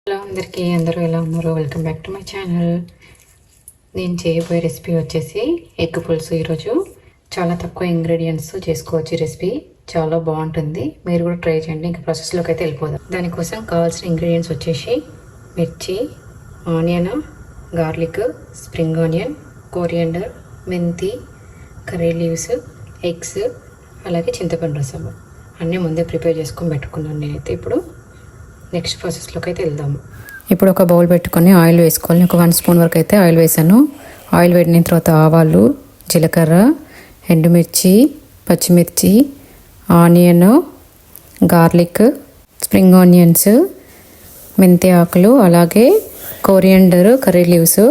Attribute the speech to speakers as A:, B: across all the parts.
A: Hello అందరూ ఎలా ఉన్నారు? Welcome back to my channel. నేను చేయబోయే రెసిపీ వచ్చేసి ఎగ్ పులుసు. ఈరోజు చాలా తక్కువ ఇంగ్రీడియంట్స్ చేసుకోవచ్చు. ఈ రెసిపీ చాలా బాగుంటుంది, మీరు కూడా ట్రై చేయండి. ఇంకా ప్రాసెస్లోకి అయితే వెళ్ళిపోదాం. దానికోసం కావాల్సిన ఇంగ్రీడియంట్స్ వచ్చేసి మిర్చి, onion, garlic, spring onion, coriander, మెంతి, కర్రీ లీవ్స్, ఎగ్స్, అలాగే చింతపండు రసం అన్నీ ముందే ప్రిపేర్ చేసుకొని పెట్టుకున్నాను నేనైతే. ఇప్పుడు నెక్స్ట్ ప్రాసెస్లోకి అయితే వెళ్దాము. ఇప్పుడు ఒక బౌల్ పెట్టుకొని ఆయిల్ వేసుకోవాలి. ఒక 1 స్పూన్ వరకు అయితే ఆయిల్ వేసాను. ఆయిల్ వేడిన తర్వాత ఆవాలు, జీలకర్ర, ఎండుమిర్చి, పచ్చిమిర్చి, ఆనియన్, గార్లిక్, స్ప్రింగ్ ఆనియన్స్, మెంతి ఆకులు, అలాగే కోరియండర్, కర్రీ లీవ్స్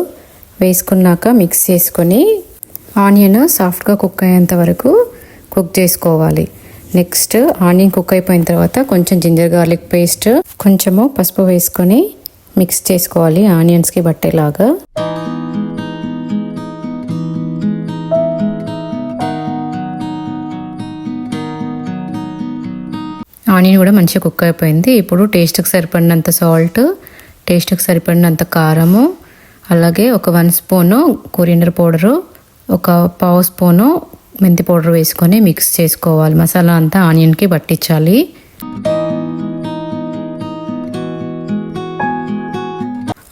A: వేసుకున్నాక మిక్స్ చేసుకొని ఆనియన్ సాఫ్ట్గా కుక్ అయ్యేంత వరకు కుక్ చేసుకోవాలి. నెక్స్ట్ ఆనియన్ కుక్ అయిపోయిన తర్వాత కొంచెం జింజర్ గార్లిక్ పేస్ట్, కొంచెము పసుపు వేసుకొని మిక్స్ చేసుకోవాలి ఆనియన్స్కి పట్టేలాగా. ఆనియన్ కూడా మంచిగా కుక్ అయిపోయింది. ఇప్పుడు టేస్ట్కి సరిపడినంత సాల్ట్, టేస్ట్కి సరిపడినంత కారము, అలాగే ఒక 1 స్పూను కొరియండర్ పౌడరు, ఒక 1/2 స్పూను మెంతి పౌడర్ వేసుకొని మిక్స్ చేసుకోవాలి. మసాలా అంతా ఆనియన్కి పట్టించాలి.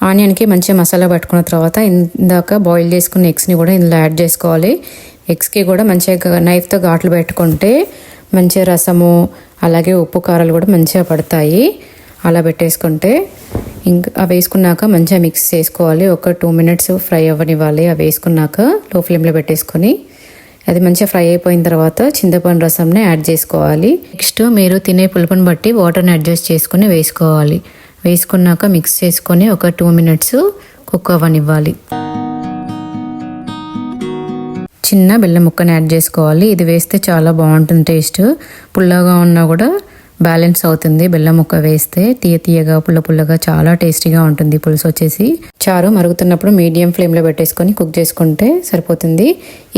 A: ఆనియన్కి మంచిగా మసాలా పట్టుకున్న తర్వాత ఇందాక బాయిల్ చేసుకున్న ఎగ్స్ని కూడా ఇందులో యాడ్ చేసుకోవాలి. ఎగ్స్కి కూడా మంచిగా నైఫ్తో ఘాట్లు పెట్టుకుంటే మంచిగా రసము, అలాగే ఉప్పు కారాలు కూడా మంచిగా పడతాయి. అలా పెట్టేసుకుంటే ఇంకా అవి వేసుకున్నాక మంచిగా మిక్స్ చేసుకోవాలి. ఒక 2 మినిట్స్ ఫ్రై అవ్వనివ్వాలి. అవి వేసుకున్నాక లో ఫ్లేమ్లో పెట్టేసుకొని అది మంచిగా ఫ్రై అయిపోయిన తర్వాత చింతపండు రసంని యాడ్ చేసుకోవాలి. నెక్స్ట్ మీరు తినే పులుపుని బట్టి వాటర్ని అడ్జస్ట్ చేసుకుని వేసుకోవాలి. వేసుకున్నాక మిక్స్ చేసుకొని ఒక 2 మినిట్స్ కుక్ అవ్వనివ్వాలి. చిన్న బెల్లం ముక్కని యాడ్ చేసుకోవాలి. ఇది వేస్తే చాలా బాగుంటుంది. టేస్ట్ పుల్లగా ఉన్నా కూడా బ్యాలెన్స్ అవుతుంది. బెల్లం ముక్క వేస్తే తీయగా పుల్లగా చాలా టేస్టీగా ఉంటుంది. పులుసు వచ్చేసి చారు మరుగుతున్నప్పుడు మీడియం ఫ్లేమ్లో పెట్టేసుకొని కుక్ చేసుకుంటే సరిపోతుంది.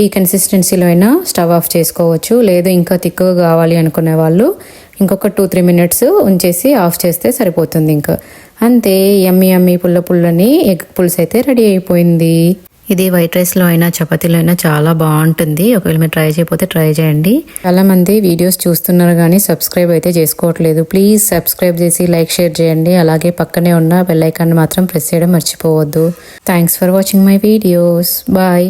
A: ఈ కన్సిస్టెన్సీలో అయినా స్టవ్ ఆఫ్ చేసుకోవచ్చు. లేదు ఇంకా తిక్కుగా కావాలి అనుకునే వాళ్ళు ఇంకొక 2-3 మినిట్స్ ఉంచేసి ఆఫ్ చేస్తే సరిపోతుంది. ఇంకా అంతే, యమ్మీ పుల్లని ఎగ్ పులుసు అయితే రెడీ అయిపోయింది. ఇది వైట్ రైస్లో అయినా చపాతీలో అయినా చాలా బాగుంటుంది. ఒకవేళ మీరు ట్రై చేయకపోతే ట్రై చేయండి. చాలా మంది వీడియోస్ చూస్తున్నారు కానీ సబ్స్క్రైబ్ అయితే చేసుకోవట్లేదు. ప్లీజ్ సబ్స్క్రైబ్ చేసి లైక్, షేర్ చేయండి. అలాగే పక్కనే ఉన్న బెల్ ఐకాన్ మాత్రం ప్రెస్ చేయడం మర్చిపోవద్దు. Thanks for watching my videos. Bye.